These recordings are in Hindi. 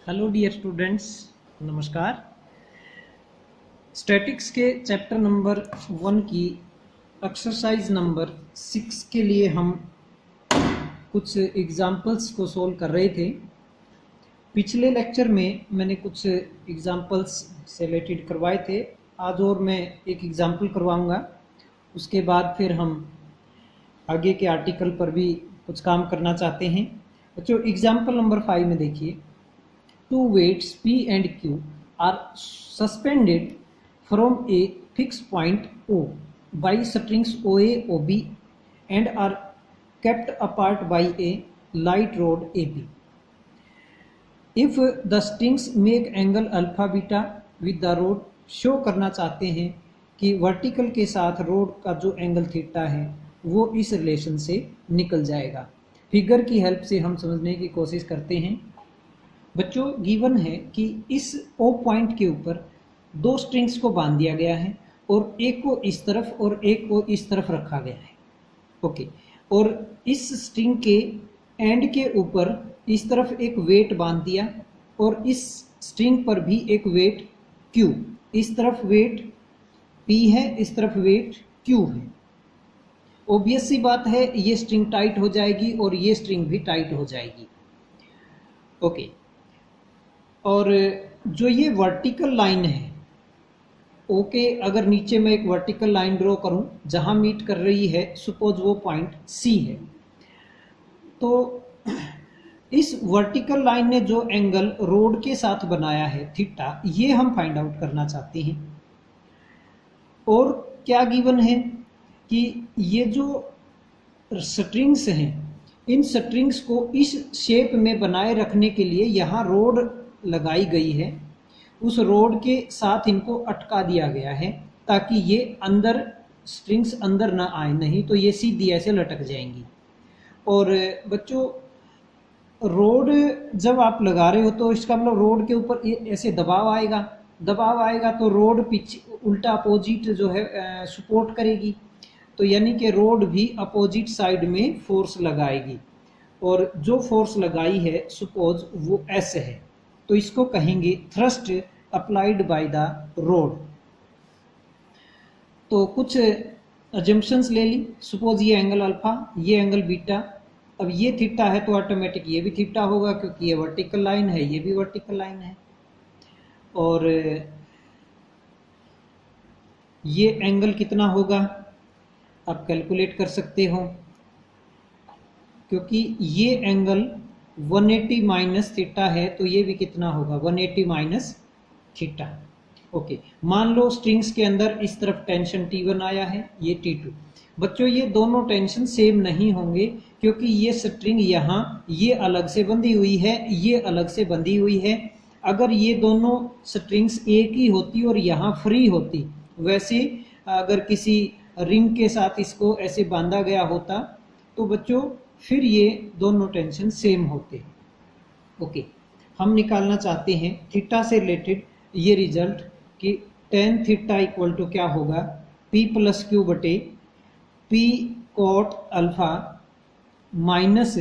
हेलो डियर स्टूडेंट्स, नमस्कार। स्टैटिक्स के चैप्टर नंबर 1 की एक्सरसाइज नंबर 6 के लिए हम कुछ एग्जाम्पल्स को सोल्व कर रहे थे। पिछले लेक्चर में मैंने कुछ एग्जाम्पल्स से रिलेटेड करवाए थे। आज और मैं एक एग्जाम्पल करवाऊंगा। उसके बाद फिर हम आगे के आर्टिकल पर भी कुछ काम करना चाहते हैं। बच्चों, एग्जाम्पल नंबर 5 में देखिए, two weights P and Q are suspended from a fixed point O by strings OA, OB and are kept apart by a light rod AP. If the strings make angle alpha beta with the rod, show करना चाहते हैं कि वर्टिकल के साथ रोड का जो एंगल थीटा है वो इस रिलेशन से निकल जाएगा। फिगर की हेल्प से हम समझने की कोशिश करते हैं। बच्चों, गिवन है कि इस ओ पॉइंट के ऊपर दो स्ट्रिंग्स को बांध दिया गया है और एक को इस तरफ और एक को इस तरफ रखा गया है। ओके, और इस स्ट्रिंग के एंड के ऊपर इस तरफ एक वेट बांध दिया और इस स्ट्रिंग पर भी एक वेट Q, इस तरफ वेट P है, इस तरफ वेट Q है। ऑब्वियस सी बात है, ये स्ट्रिंग टाइट हो जाएगी और ये स्ट्रिंग भी टाइट हो जाएगी। ओके, और जो ये वर्टिकल लाइन है ओके, अगर नीचे मैं एक वर्टिकल लाइन ड्रॉ करूं जहां मीट कर रही है, सपोज वो पॉइंट C है, तो इस वर्टिकल लाइन ने जो एंगल रोड के साथ बनाया है थीटा, ये हम फाइंड आउट करना चाहते हैं। और क्या गिवन है कि ये जो स्ट्रिंग्स हैं, इन स्ट्रिंग्स को इस शेप में बनाए रखने के लिए यहाँ रोड लगाई गई है। उस रोड के साथ इनको अटका दिया गया है ताकि ये अंदर स्ट्रिंग्स अंदर ना आए, नहीं तो ये सीधी ऐसे लटक जाएंगी। और बच्चों, रोड जब आप लगा रहे हो तो इसका मतलब रोड के ऊपर ऐसे दबाव आएगा तो रोड पीछे उल्टा अपोजिट जो है सपोर्ट करेगी, तो यानी कि रोड भी अपोजिट साइड में फोर्स लगाएगी। और जो फोर्स लगाई है सपोज वो S है, तो इसको कहेंगे thrust applied by the road. तो कुछ अजम्पशंस ले ली। सपोज ये एंगल अल्फा, ये एंगल बीटा। अब ये थीटा है तो ऑटोमेटिक ये भी थीटा होगा क्योंकि ये वर्टिकल लाइन है, ये भी वर्टिकल लाइन है। और ये एंगल कितना होगा आप कैलकुलेट कर सकते हो, क्योंकि ये एंगल 180 माइनस थीटा है तो ये भी कितना होगा 180 माइनस थीटा। ओके, मान लो स्ट्रिंग्स के अंदर इस तरफ टेंशन T1 आया है, ये T2। बच्चों, ये दोनों टेंशन सेम नहीं होंगे क्योंकि ये स्ट्रिंग यहाँ ये अलग से बंधी हुई है, ये अलग से बंधी हुई है। अगर ये दोनों स्ट्रिंग्स एक ही होती और यहाँ फ्री होती, वैसे अगर किसी रिंग के साथ इसको ऐसे बांधा गया होता तो बच्चों फिर ये दोनों टेंशन सेम होते। ओके, हम निकालना चाहते हैं थीटा से रिलेटेड ये रिजल्ट कि tan थीटा इक्वल टू क्या होगा P प्लस Q बटे P cot alpha minus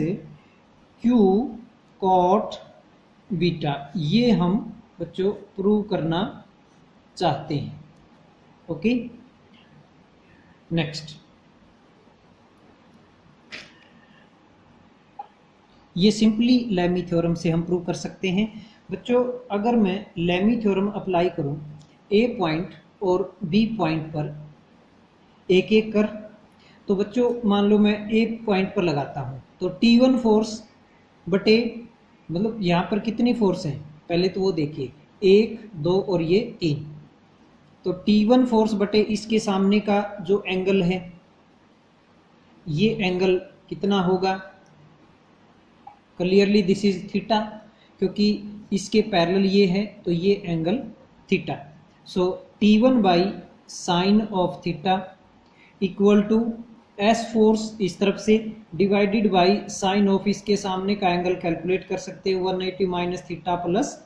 Q cot beta. ये हम बच्चों प्रूव करना चाहते हैं। ओके, नेक्स्ट, ये सिंपली लेमी थ्योरम से हम प्रूव कर सकते हैं। बच्चों, अगर मैं लेमी थ्योरम अप्लाई करूं ए पॉइंट और बी पॉइंट पर एक एक कर, तो बच्चों मान लो मैं ए पॉइंट पर लगाता हूं तो T1 फोर्स बटे, मतलब यहाँ पर कितनी फोर्स है पहले तो वो देखिए, 1 2 और ये 3। तो T1 फोर्स बटे इसके सामने का जो एंगल है, ये एंगल कितना होगा, क्लियरली दिस इज थीटा, क्योंकि इसके पैरेलल ये है तो ये angle theta. So T1 by sine of theta equal to S force इस तरफ से डिवाइडेड बाई साइन ऑफ इसके सामने का एंगल कैलकुलेट कर सकते हैं 180 माइनस थीटा प्लस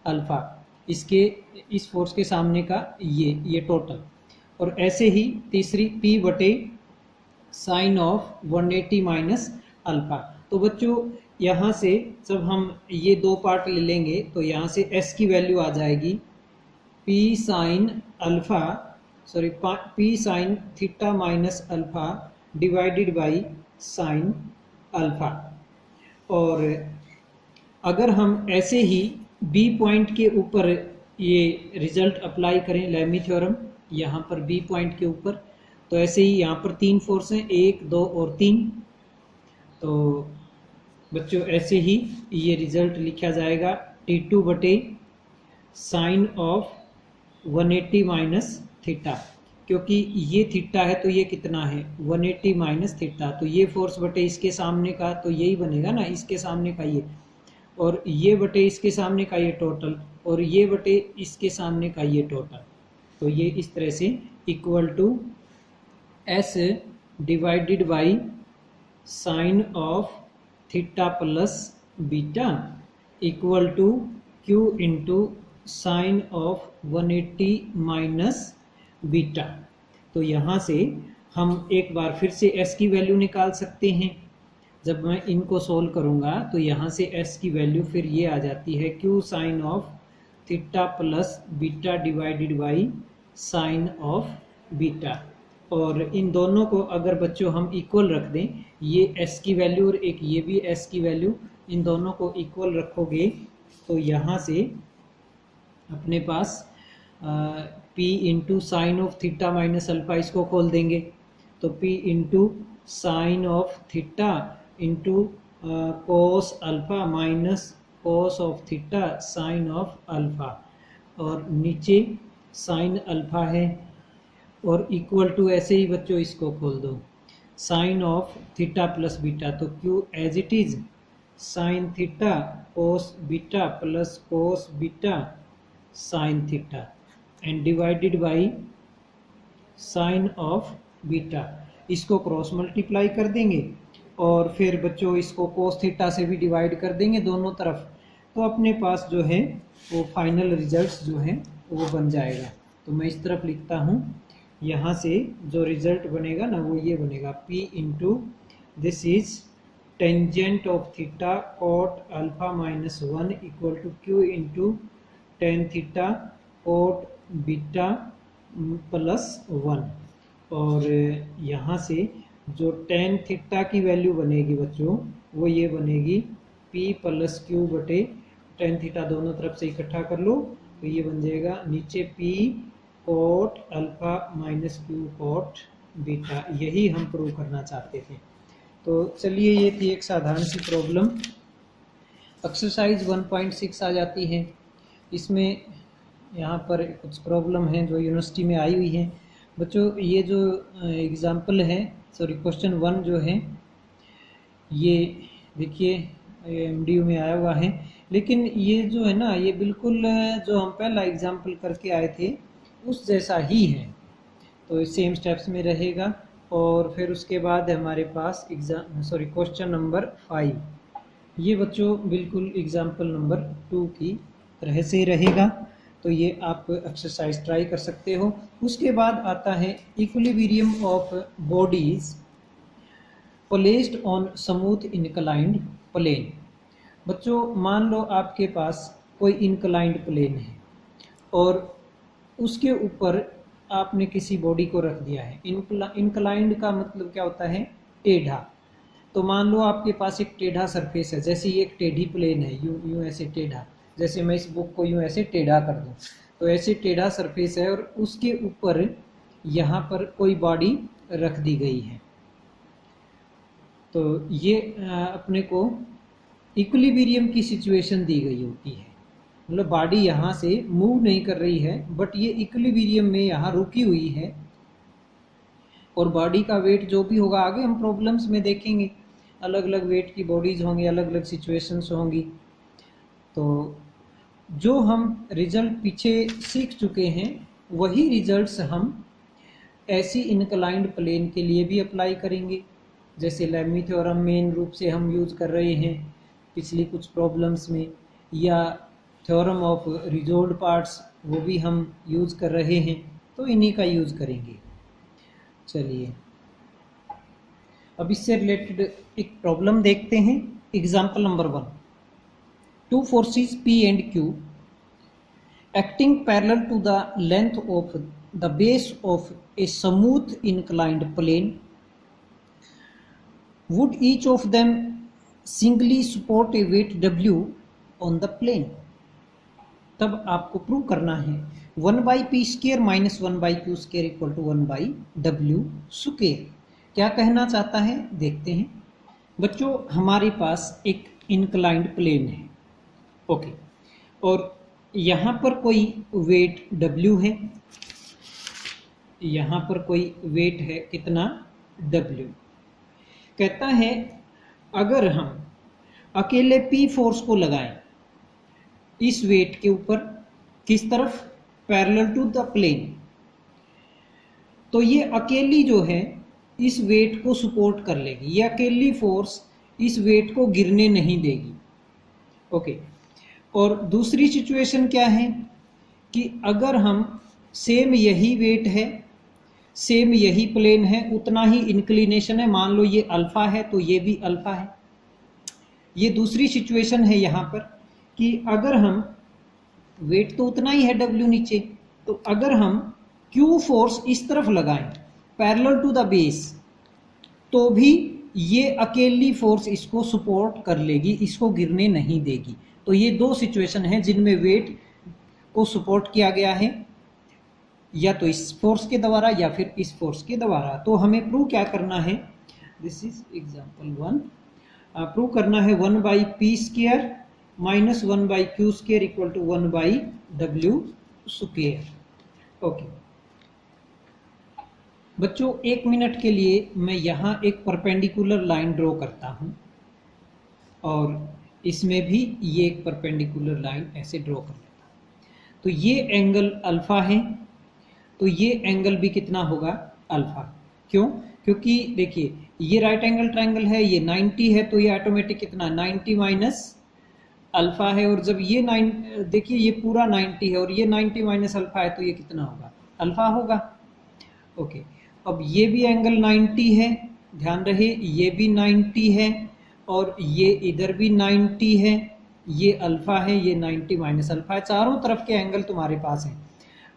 अल्फा, इसके इस फोर्स के सामने का ये टोटल। और ऐसे ही तीसरी P बटे साइन ऑफ 180 माइनस अल्फा। तो बच्चों यहाँ से जब हम ये दो पार्ट ले लेंगे तो यहाँ से s की वैल्यू आ जाएगी p sine alpha p sine theta minus alpha divided by sine alpha. और अगर हम ऐसे ही b पॉइंट के ऊपर ये रिजल्ट अप्लाई करें लेमी थ्योरम, यहाँ पर b पॉइंट के ऊपर, तो ऐसे ही यहाँ पर 3 फोर्स हैं, 1 2 और 3। तो बच्चों ऐसे ही ये रिजल्ट लिखा जाएगा T2 बटे साइन ऑफ 180 माइनस थीटा, क्योंकि ये थीटा है तो ये कितना है 180 माइनस थीटा, तो ये फोर्स बटे इसके सामने का तो यही बनेगा ना, इसके सामने का ये, और ये बटे इसके सामने का ये टोटल, और ये बटे इसके सामने का ये टोटल। तो ये इस तरह से equal to s divided by sine of theta plus beta equal to q into sine of 180 minus beta. तो यहाँ से हम एक बार फिर से s की वैल्यू निकाल सकते हैं। जब मैं इनको सोल्व करूँगा तो यहाँ से s की वैल्यू फिर ये आ जाती है q sine of theta plus beta divided by sine of beta. और इन दोनों को अगर बच्चों हम इक्वल रख दें, ये s की वैल्यू और एक ये भी s की वैल्यू, इन दोनों को इक्वल रखोगे तो यहाँ से अपने पास p into sine of theta minus alpha, इसको खोल देंगे तो p into sine of theta into cos alpha minus cos of theta sine of alpha, और नीचे साइन अल्फा है, और इक्वल टू ऐसे ही बच्चों इसको खोल दो sine of theta plus beta, तो q as it is sine theta cos beta plus cos beta sine theta and divided by sine of beta. इसको क्रॉस मल्टीप्लाई कर देंगे और फिर बच्चों इसको कोस थीटा से भी डिवाइड कर देंगे दोनों तरफ, तो अपने पास जो है वो फाइनल रिजल्ट्स जो है वो बन जाएगा। तो मैं इस तरफ लिखता हूँ, यहाँ से जो रिजल्ट बनेगा ना वो ये बनेगा p into this is tangent of theta cot alpha minus 1 equal to q into tan theta cot beta plus 1। और यहाँ से जो टेन थीटा की वैल्यू बनेगी बच्चों वो ये बनेगी p प्लस q बटे टेन थीटा, दोनों तरफ से इकट्ठा कर लो तो ये बन जाएगा नीचे p cot alpha minus q cot beta. यही हम प्रूव करना चाहते थे। तो चलिए ये थी एक साधारण सी प्रॉब्लम। एक्सरसाइज 1.6 आ जाती है। इसमें यहाँ पर कुछ प्रॉब्लम है जो यूनिवर्सिटी में आई हुई है बच्चों। ये जो एग्जाम्पल है, सॉरी क्वेश्चन 1 जो है ये देखिए MDU में आया हुआ है, लेकिन ये जो है ना ये बिल्कुल जो हम पहला एग्जाम्पल करके आए थे उस जैसा ही है, तो सेम स्टेप्स में रहेगा। और फिर उसके बाद हमारे पास क्वेश्चन नंबर 5, ये बच्चों बिल्कुल एग्जाम्पल नंबर 2 की तरह से रहेगा। तो ये आप एक्सरसाइज ट्राई कर सकते हो। उसके बाद आता है equilibrium of bodies placed on smooth inclined plane. बच्चों मान लो आपके पास कोई इंक्लाइंड प्लेन है और उसके ऊपर आपने किसी बॉडी को रख दिया है। इंक्लाइंड का मतलब क्या होता है, टेढ़ा। तो मान लो आपके पास एक टेढ़ा सरफेस है, जैसे ये एक टेढ़ी प्लेन है, यूं ऐसे टेढ़ा, जैसे मैं इस बुक को यूं ऐसे टेढ़ा कर दूं, तो ऐसे टेढ़ा सरफेस है और उसके ऊपर यहाँ पर कोई बॉडी रख दी गई है। तो ये अपने को इक्विलिब्रियम की सिचुएशन दी गई होती है, मतलब बॉडी यहाँ से मूव नहीं कर रही है बट ये इक्विलिब्रियम में यहाँ रुकी हुई है। और बॉडी का वेट जो भी होगा आगे हम प्रॉब्लम्स में देखेंगे, अलग अलग वेट की बॉडीज होंगी, अलग अलग सिचुएशंस होंगी। तो जो हम रिजल्ट पीछे सीख चुके हैं वही रिजल्ट्स हम ऐसी इंक्लाइंड प्लेन के लिए भी अप्लाई करेंगे, जैसे लेमी थ्योरम मेन रूप से हम यूज़ कर रहे हैं पिछली कुछ प्रॉब्लम्स में, या थ्योरम ऑफ रिजोल्व पार्ट्स वो भी हम यूज़ कर रहे हैं, तो इन्हीं का यूज़ करेंगे। चलिए अब इससे रिलेटेड एक प्रॉब्लम देखते हैं। Example number 1, two forces P and Q acting parallel to the length of the base of a smooth inclined plane, would each of them singly support a weight W on the plane? तब आपको प्रूव करना है 1/p² minus 1/q² equal to 1/w²। क्या कहना चाहता है देखते हैं। बच्चों हमारे पास एक इंक्लाइंड प्लेन है, ओके, और यहाँ पर कोई वेट W है, यहाँ पर कोई वेट है कितना W। कहता है अगर हम अकेले P फोर्स को लगाएं इस वेट के ऊपर, किस तरफ, पैरेलल टू द प्लेन, तो ये अकेली जो है इस वेट को सपोर्ट कर लेगी, ये अकेली फोर्स इस वेट को गिरने नहीं देगी, ओके। और दूसरी सिचुएशन क्या है कि अगर हम सेम यही वेट है, सेम यही प्लेन है, उतना ही इंक्लिनेशन है, मान लो ये अल्फा है तो ये भी अल्फा है। ये दूसरी सिचुएशन है यहाँ पर कि अगर हम वेट तो उतना ही है W नीचे, तो अगर हम Q फोर्स इस तरफ लगाएं पैरेलल टू द बेस, तो भी ये अकेली फोर्स इसको सपोर्ट कर लेगी, इसको गिरने नहीं देगी। तो ये दो सिचुएशन है जिनमें वेट को सपोर्ट किया गया है, या तो इस फोर्स के द्वारा या फिर इस फोर्स के द्वारा। तो हमें प्रूव क्या करना है, दिस इज एग्जांपल 1, प्रूव करना है 1/p² minus 1/q² equal to 1/w²। Okay बच्चों, 1 मिनट के लिए मैं यहाँ एक परपेंडिकुलर लाइन ड्रॉ करता हूँ और इसमें भी ये एक परपेंडिकुलर लाइन ऐसे ड्रॉ कर लेता हूँ। तो ये एंगल अल्फा है, तो ये एंगल भी कितना होगा, अल्फा। क्यों? क्योंकि देखिए ये राइट एंगल ट्रायंगल है, ये 90 है, तो ये ऑटोमेटिक कितना 90 माइनस अल्फा है। और जब ये देखिए ये पूरा 90 है और ये 90 माइनस अल्फा है, तो ये कितना होगा, अल्फा होगा, ओके। अब ये भी एंगल 90 है, ध्यान रहे ये भी 90 है और ये इधर भी 90 है, ये अल्फा है, ये 90 माइनस अल्फा है, चारों तरफ के एंगल तुम्हारे पास हैं।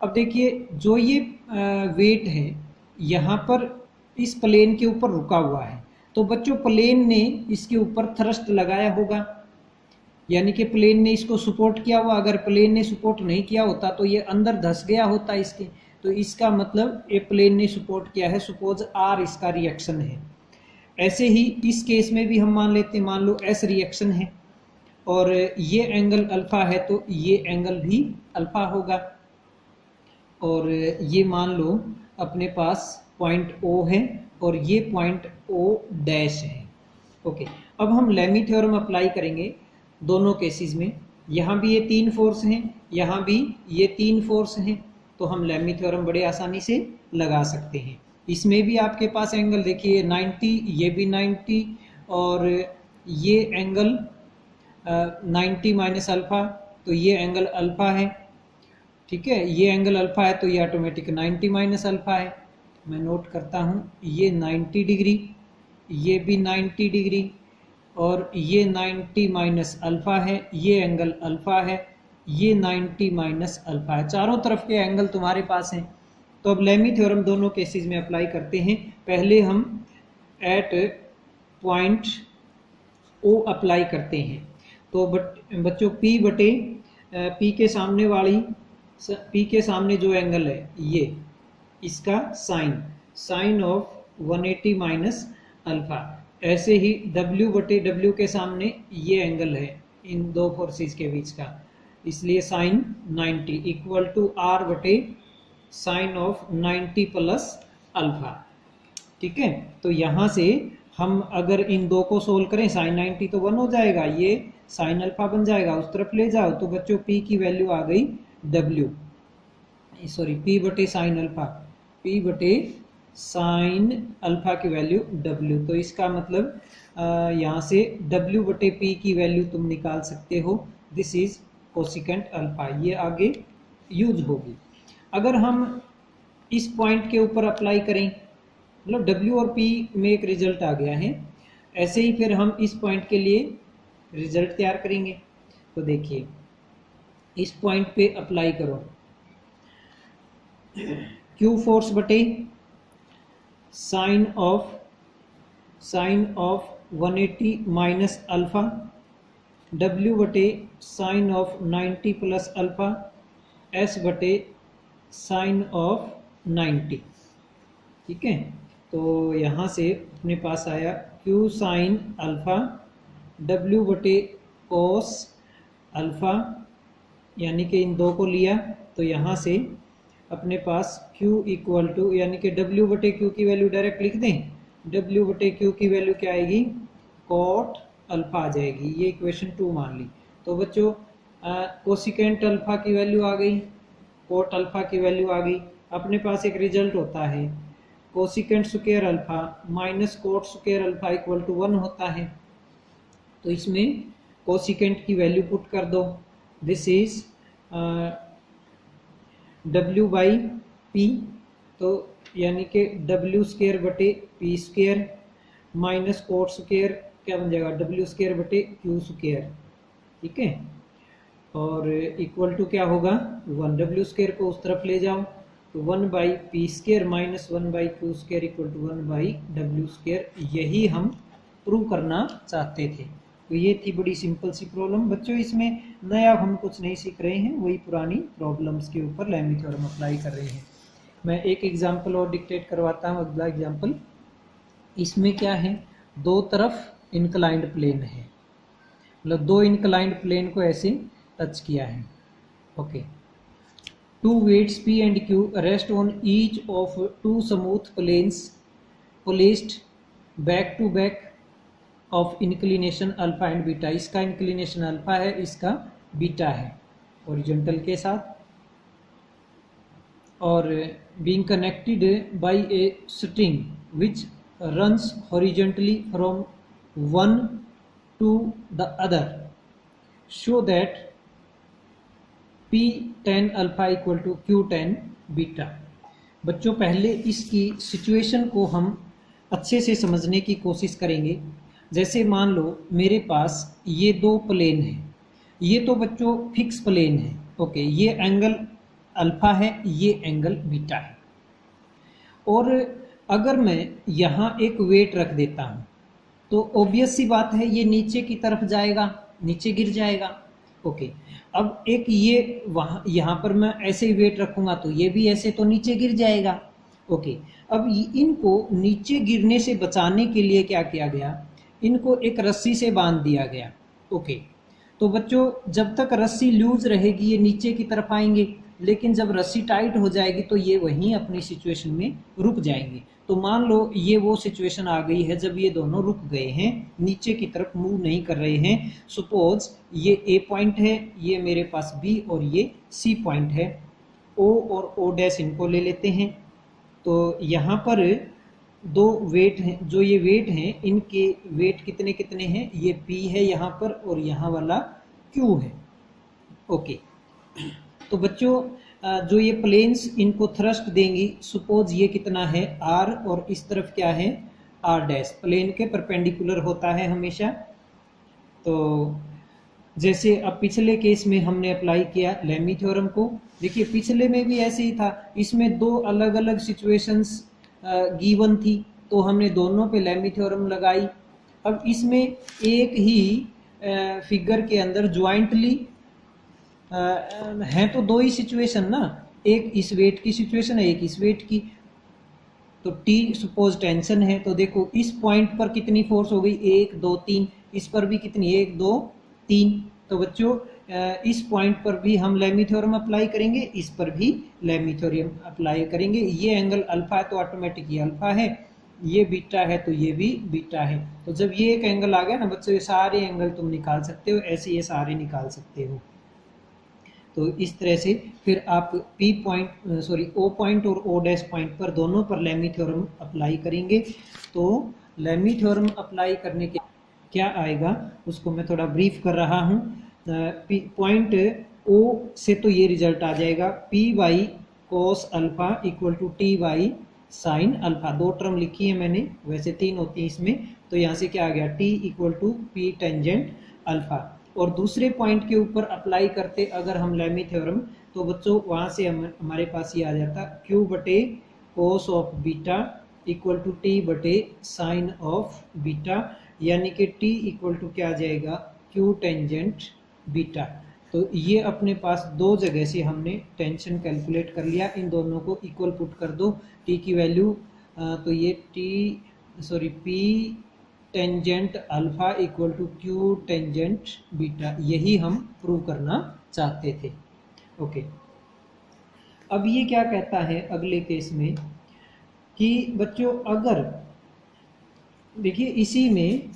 अब देखिए जो ये वेट है यहाँ पर इस प्लेन के ऊपर रुका हुआ है, तो बच्चों प्लेन ने इसके ऊपर थ्रस्ट लगाया होगा, यानी कि प्लेन ने इसको सपोर्ट किया हुआ। अगर प्लेन ने सपोर्ट नहीं किया होता तो ये अंदर धंस गया होता इसके, तो इसका मतलब ये प्लेन ने सपोर्ट किया है, सपोज R इसका रिएक्शन है। ऐसे ही इस केस में भी हम मान लेते हैं, मान लो S रिएक्शन है और ये एंगल अल्फा है, तो ये एंगल भी अल्फा होगा। और ये मान लो अपने पास पॉइंट O है और ये पॉइंट O डैश है, ओके। अब हम लेमी थ्योरम अप्लाई करेंगे दोनों केसेस में, यहाँ भी ये 3 फोर्स हैं, यहाँ भी ये 3 फोर्स हैं, तो हम लेमी थ्योरम बड़े आसानी से लगा सकते हैं। इसमें भी आपके पास एंगल देखिए 90, ये भी 90 और ये एंगल 90 माइनस अल्फा, तो ये एंगल अल्फा है, ठीक है। ये एंगल अल्फा है तो ये ऑटोमेटिक 90 माइनस अल्फा है। मैं नोट करता हूँ, ये 90 डिग्री, ये भी 90 डिग्री और ये 90 माइनस अल्फा है, ये एंगल अल्फा है, ये 90 माइनस अल्फा है, चारों तरफ के एंगल तुम्हारे पास हैं। तो अब लेमी थ्योरम दोनों केसेस में अप्लाई करते हैं। पहले हम एट पॉइंट O अप्लाई करते हैं। तो बच्चों P के सामने वाली, P के सामने जो एंगल है ये, इसका साइन ऑफ 180 माइनस अल्फा। ऐसे ही W के सामने ये एंगल है इन दो फोर्सेस के बीच का, इसलिए sine 90 equal to R sine of 90 plus alpha, ठीक है। तो यहाँ से हम अगर इन दो को सोल्व करें, साइन 90 तो 1 हो जाएगा, ये साइन अल्फा बन जाएगा, उस तरफ ले जाओ तो बच्चों P की वैल्यू आ गई P sine alpha, P sine alpha की वैल्यू W। तो इसका मतलब यहाँ से W/P की वैल्यू तुम निकाल सकते हो, दिस इज कोसिकेंट अल्फा, ये आगे यूज होगी। अगर हम इस पॉइंट के ऊपर अप्लाई करें, मतलब W और P में एक रिजल्ट आ गया है, ऐसे ही फिर हम इस पॉइंट के लिए रिजल्ट तैयार करेंगे। तो देखिए इस पॉइंट पे अप्लाई करो, क्यू फोर्स बटे sine of 180 minus alpha, W बटे sine of 90 plus alpha, S बटे साइन ऑफ 90। ठीक है, तो यहाँ से अपने पास आया क्यू साइन अल्फा डब्ल्यू बटे कोस अल्फा, यानी कि इन दो को लिया तो यहाँ से अपने पास Q इक्वल टू, यानी कि W बटे Q की वैल्यू डायरेक्ट लिख दें। W बटे Q की वैल्यू क्या आएगी, कॉट अल्फा आ जाएगी। ये इक्वेशन 2 मान ली। तो बच्चों कोसिकेंट अल्फा की वैल्यू आ गई, कॉट अल्फा की वैल्यू आ गई। अपने पास एक रिजल्ट होता है cosecant square alpha minus cot square alpha equal to 1 होता है। तो इसमें कोसिकेंट की वैल्यू पुट कर दो, this is W by P, तो यानी कि W स्क्वायर बटे P square minus cot square क्या बन जाएगा, W स्क्वायर बटे क्यू स्क्वायर। ठीक है, और इक्वल टू क्या होगा 1, W स्क्वायर को उस तरफ ले जाओ तो 1 by P square minus 1 by Q square equal to 1 by W square. यही हम प्रूव करना चाहते थे। तो ये थी बड़ी सिंपल सी प्रॉब्लम। बच्चों इसमें नया हम कुछ नहीं सीख रहे हैं, वही पुरानी प्रॉब्लम्स के ऊपर लेमी थ्योरम अप्लाई कर रहे हैं। मैं एक एग्जांपल और डिक्टेट करवाता हूँ, अगला एग्जांपल। इसमें क्या है, दो तरफ इंक्लाइंड प्लेन है, मतलब दो इंक्लाइंड प्लेन को ऐसे टच किया है। Okay, two weights P and Q rest on each of two smooth planes placed back to back of inclination alpha and beta. इसका इंक्लिनेशन अल्फा है, इसका बीटा है हॉरिजॉन्टल के साथ, और being connected by a string which runs horizontally from one to the other, show that P tan alpha equal to Q tan beta. बच्चों पहले इसकी सिचुएशन को हम अच्छे से समझने की कोशिश करेंगे। जैसे मान लो मेरे पास ये दो प्लेन हैं, ये तो बच्चों फिक्स प्लेन है। ओके, ये एंगल अल्फा है, ये एंगल बीटा है, और अगर मैं यहाँ एक वेट रख देता हूँ तो ऑब्वियस सी बात है ये नीचे की तरफ जाएगा, नीचे गिर जाएगा। ओके, अब एक ये वहाँ यहाँ पर मैं ऐसे ही वेट रखूँगा तो ये भी ऐसे तो नीचे गिर जाएगा। ओके, अब इनको नीचे गिरने से बचाने के लिए क्या किया गया, इनको एक रस्सी से बांध दिया गया। ओके, तो बच्चों जब तक रस्सी लूज रहेगी ये नीचे की तरफ आएंगे, लेकिन जब रस्सी टाइट हो जाएगी तो ये वहीं अपनी सिचुएशन में रुक जाएंगे। तो मान लो ये वो सिचुएशन आ गई है जब ये दोनों रुक गए हैं, नीचे की तरफ मूव नहीं कर रहे हैं। सपोज ये ए पॉइंट है, ये मेरे पास बी और ये सी पॉइंट है, ओ और ओ डैश इनको ले लेते हैं। तो यहाँ पर दो वेट हैं, जो ये वेट हैं इनके वेट कितने कितने हैं, ये P है यहाँ पर और यहाँ वाला Q है। ओके, तो बच्चों जो ये प्लेन्स इनको थ्रस्ट देंगी, सपोज ये कितना है R और इस तरफ क्या है R डैश, प्लेन के परपेंडिकुलर होता है हमेशा। तो जैसे अब पिछले केस में हमने अप्लाई किया लेमी थ्योरम को, देखिए पिछले में भी ऐसे ही था, इसमें दो अलग अलग सिचुएशंस गिवन थी तो हमने दोनों पे लेमी थ्योरम लगाई। अब इसमें एक ही फिगर के अंदर ज्वाइंटली हैं तो दो ही सिचुएशन ना, एक इस वेट की सिचुएशन है, एक इस वेट की। तो T सपोज टेंशन है, तो देखो इस पॉइंट पर कितनी फोर्स हो गई, 1 2 3, इस पर भी कितनी 1 2 3। तो बच्चों इस पॉइंट पर भी हम लेमी थ्योरम अप्लाई करेंगे, इस पर भी लेमी थ्योरम अप्लाई करेंगे। ये एंगल अल्फा है तो ऑटोमेटिक ये अल्फा है, ये बीटा है तो ये भी बीटा है। तो जब ये एक एंगल आ गया ना बच्चों, ये सारे एंगल तुम निकाल सकते हो, ऐसे ये सारे निकाल सकते हो। तो इस तरह से फिर आप O पॉइंट और O डैश पॉइंट पर दोनों पर लेमी थ्योरम अप्लाई करेंगे। तो लेमी थ्योरम अप्लाई करने के क्या आएगा उसको मैं थोड़ा ब्रीफ कर रहा हूँ। पॉइंट O से तो ये रिजल्ट आ जाएगा P by cos alpha equal to T by sine alpha. दो टर्म लिखी है मैंने, वैसे तीन होती है इसमें, तो यहाँ से क्या आ गया T equal to P tangent alpha, और दूसरे पॉइंट के ऊपर अप्लाई करते अगर हम लेमी थ्योरम, तो बच्चों वहाँ से हमारे पास ये आ जाता क्यू बटे cos of beta equal to T बटे साइन ऑफ बीटा, यानी कि टी इक्वल टू क्या आ जाएगा, क्यू टेंजेंट बीटा। तो ये अपने पास दो जगह से हमने टेंशन कैलकुलेट कर लिया, इन दोनों को इक्वल पुट कर दो, टी की वैल्यू तो ये P tangent alpha equal to Q tangent beta, यही हम प्रूव करना चाहते थे। ओके, अब ये क्या कहता है अगले केस में कि बच्चों अगर देखिए इसी में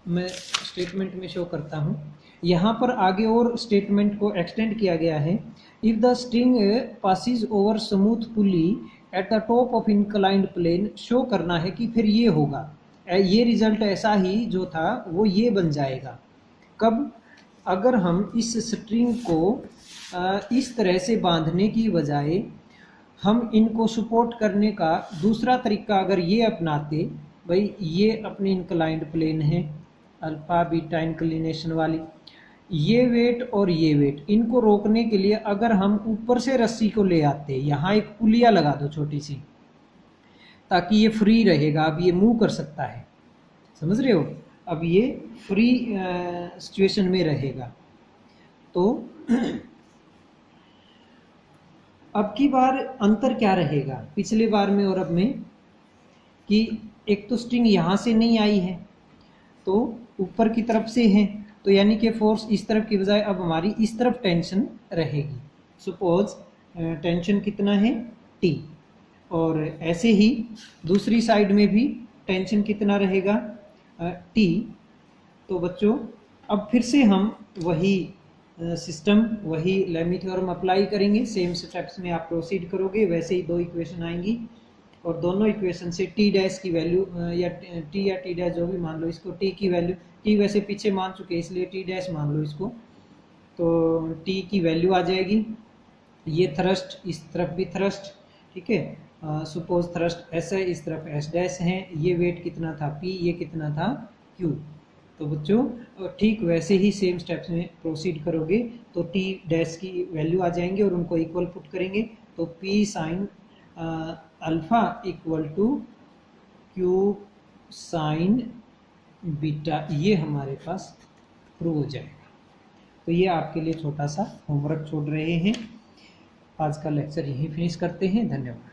मैं स्टेटमेंट में शो करता हूँ, यहाँ पर आगे और स्टेटमेंट को एक्सटेंड किया गया है। If the string passes over smooth pulley at the top of inclined plane, show करना है कि फिर ये होगा, ये रिजल्ट ऐसा ही जो था वो ये बन जाएगा। कब, अगर हम इस स्ट्रिंग को इस तरह से बांधने की बजाय हम इनको सपोर्ट करने का दूसरा तरीका अगर ये अपनाते, भाई ये अपनी इंक्लाइंड प्लेन है अल्फा बीटा इंक्लिनेशन वाली, ये वेट और ये वेट, इनको रोकने के लिए अगर हम ऊपर से रस्सी को ले आते, यहाँ एक पुलिया लगा दो छोटी सी, ताकि ये फ्री रहेगा, अब ये मूव कर सकता है, समझ रहे हो, अब ये फ्री सिचुएशन में रहेगा। तो अब की बार अंतर क्या रहेगा पिछले बार में और अब में, कि एक तो स्ट्रिंग यहाँ से नहीं आई है तो ऊपर की तरफ से है, तो यानी कि फोर्स इस तरफ की बजाय अब हमारी इस तरफ टेंशन रहेगी। सपोज टेंशन कितना है T, और ऐसे ही दूसरी साइड में भी टेंशन कितना रहेगा T। तो बच्चों अब फिर से हम वही सिस्टम, वही लेमी थ्योरम अप्लाई करेंगे, सेम स्टेप्स में आप प्रोसीड करोगे, वैसे ही दो इक्वेशन आएंगी और दोनों इक्वेशन से टी डैश की वैल्यू या टी डैश जो भी मान लो इसको, टी की वैल्यू, टी वैसे पीछे मान चुके इसलिए टी डैश मान लो इसको, तो टी की वैल्यू आ जाएगी। ये थ्रस्ट, इस तरफ भी थ्रस्ट, ठीक है, सपोज थ्रस्ट एस है, इस तरफ एस डैश है, ये वेट कितना था पी, ये कितना था क्यू। तो बच्चों ठीक वैसे ही सेम स्टेप्स में प्रोसीड करोगे तो टी डैश की वैल्यू आ जाएंगे और उनको इक्वल पुट करेंगे, तो p sine alpha equal to q sine beta, ये हमारे पास प्रूव हो जाएगा। तो ये आपके लिए छोटा सा होमवर्क छोड़ रहे हैं। आज का लेक्चर यहीं फिनिश करते हैं। धन्यवाद।